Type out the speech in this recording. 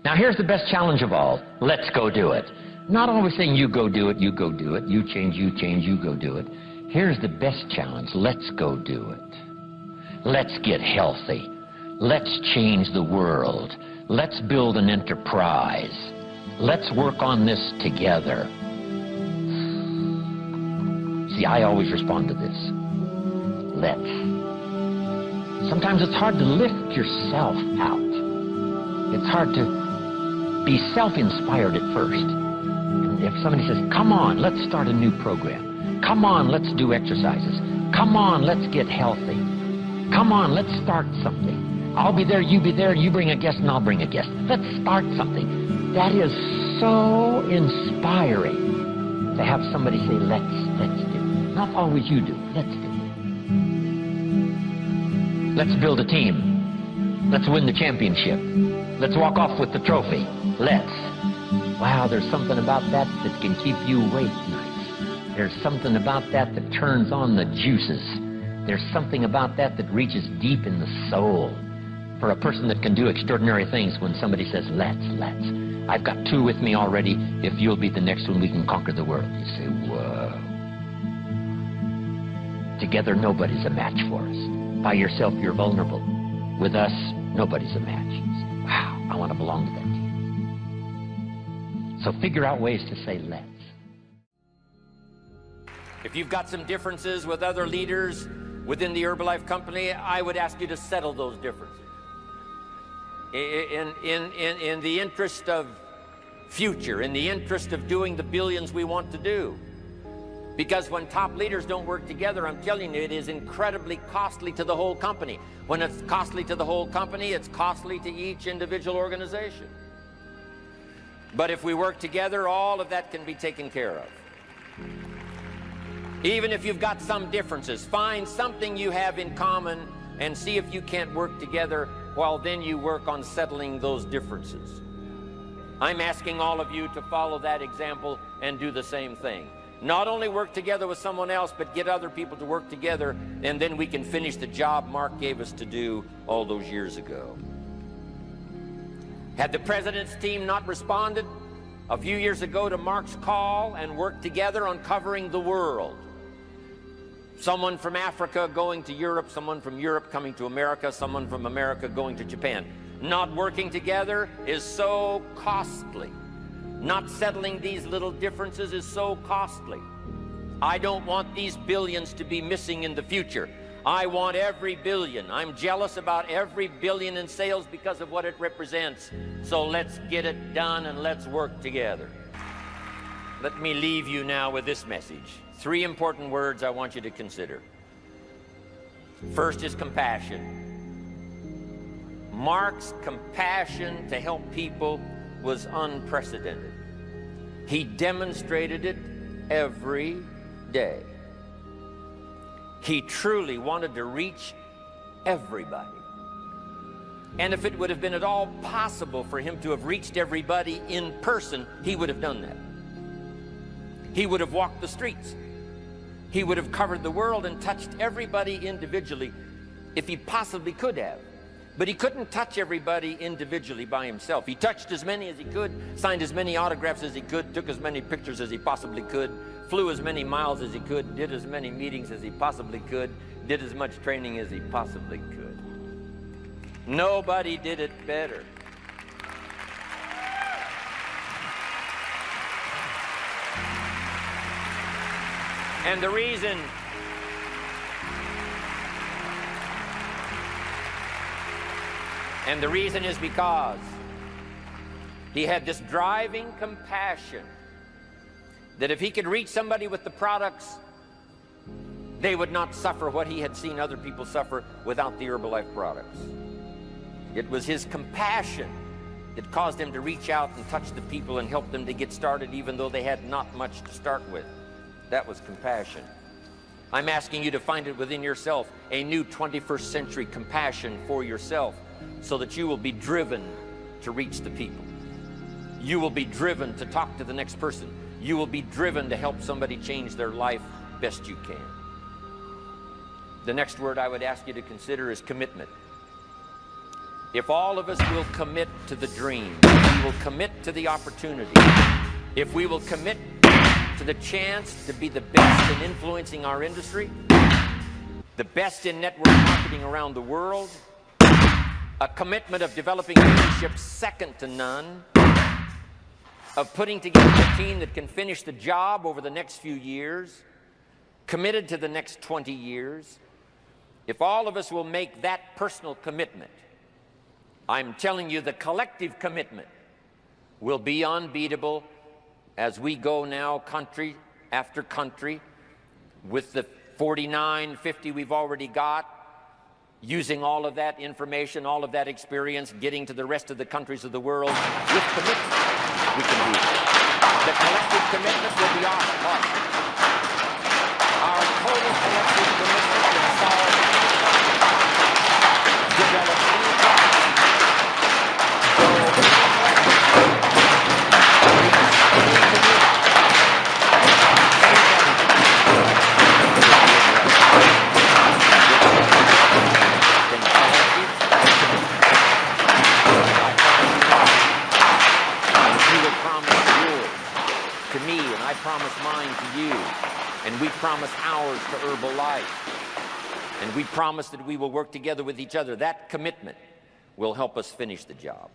Now here's the best challenge of all. Let's go do it. Not always saying you go do it, you go do it, you change, you go do it. Here's the best challenge. Let's go do it. Let's get healthy. Let's change the world. Let's build an enterprise. Let's work on this together. See, I always respond to this. Let's. Sometimes it's hard to lift yourself out. It's hard to be self-inspired at first. And if somebody says, come on, let's start a new program. Come on, let's do exercises. Come on, let's get healthy. Come on, let's start something. I'll be there, you be there, you bring a guest and I'll bring a guest. Let's start something. That is so inspiring to have somebody say, let's do. Not always you do, let's do. Let's build a team. Let's win the championship. Let's walk off with the trophy. Let's. Wow, there's something about that that can keep you awake nights. There's something about that that turns on the juices. There's something about that that reaches deep in the soul. For a person that can do extraordinary things when somebody says, let's. I've got two with me already. If you'll be the next one, we can conquer the world. You say, whoa. Together, nobody's a match for us. By yourself, you're vulnerable. With us, nobody's a match. You say, wow, I want to belong to that team. So figure out ways to say, let's. If you've got some differences with other leaders within the Herbalife company, I would ask you to settle those differences. In the interest of future, in the interest of doing the billions we want to do. Because when top leaders don't work together, I'm telling you, it is incredibly costly to the whole company. When it's costly to the whole company, it's costly to each individual organization. But if we work together, all of that can be taken care of. Even if you've got some differences, find something you have in common and see if you can't work together, while then you work on settling those differences. I'm asking all of you to follow that example and do the same thing. Not only work together with someone else, but get other people to work together, and then we can finish the job Mark gave us to do all those years ago. Had the president's team not responded a few years ago to Mark's call and worked together on covering the world, someone from Africa going to Europe, someone from Europe coming to America, someone from America going to Japan. Not working together is so costly. Not settling these little differences is so costly. I don't want these billions to be missing in the future. I want every billion. I'm jealous about every billion in sales because of what it represents. So let's get it done and let's work together. Let me leave you now with this message. 3 important words I want you to consider. First is compassion. Mark's compassion to help people was unprecedented. He demonstrated it every day. He truly wanted to reach everybody. And if it would have been at all possible for him to have reached everybody in person, he would have done that. He would have walked the streets. He would have covered the world and touched everybody individually if he possibly could have. But he couldn't touch everybody individually by himself. He touched as many as he could, signed as many autographs as he could, took as many pictures as he possibly could, flew as many miles as he could, did as many meetings as he possibly could, did as much training as he possibly could. Nobody did it better. And the reason is because he had this driving compassion that if he could reach somebody with the products, they would not suffer what he had seen other people suffer without the Herbalife products. It was his compassion that caused him to reach out and touch the people and help them to get started even though they had not much to start with. That was compassion. I'm asking you to find it within yourself, a new 21st century compassion for yourself, so that you will be driven to reach the people. You will be driven to talk to the next person. You will be driven to help somebody change their life best you can. The next word I would ask you to consider is commitment. if all of us will commit to the dream, if we will commit to the opportunity, if we will commit to the chance to be the best in influencing our industry, the best in network marketing around the world, a commitment of developing leadership second to none, of putting together a team that can finish the job over the next few years, committed to the next 20 years, if all of us will make that personal commitment, I'm telling you the collective commitment will be unbeatable as we go now country after country with the 49, 50 we've already got, using all of that information, all of that experience, getting to the rest of the countries of the world with commitment. We can do it. The collective commitment will be awesome. Our total collective commitment will solve any problem, develop any problem, go to me, and I promise mine to you, and we promise ours to Herbalife, and we promise that we will work together with each other. That commitment will help us finish the job.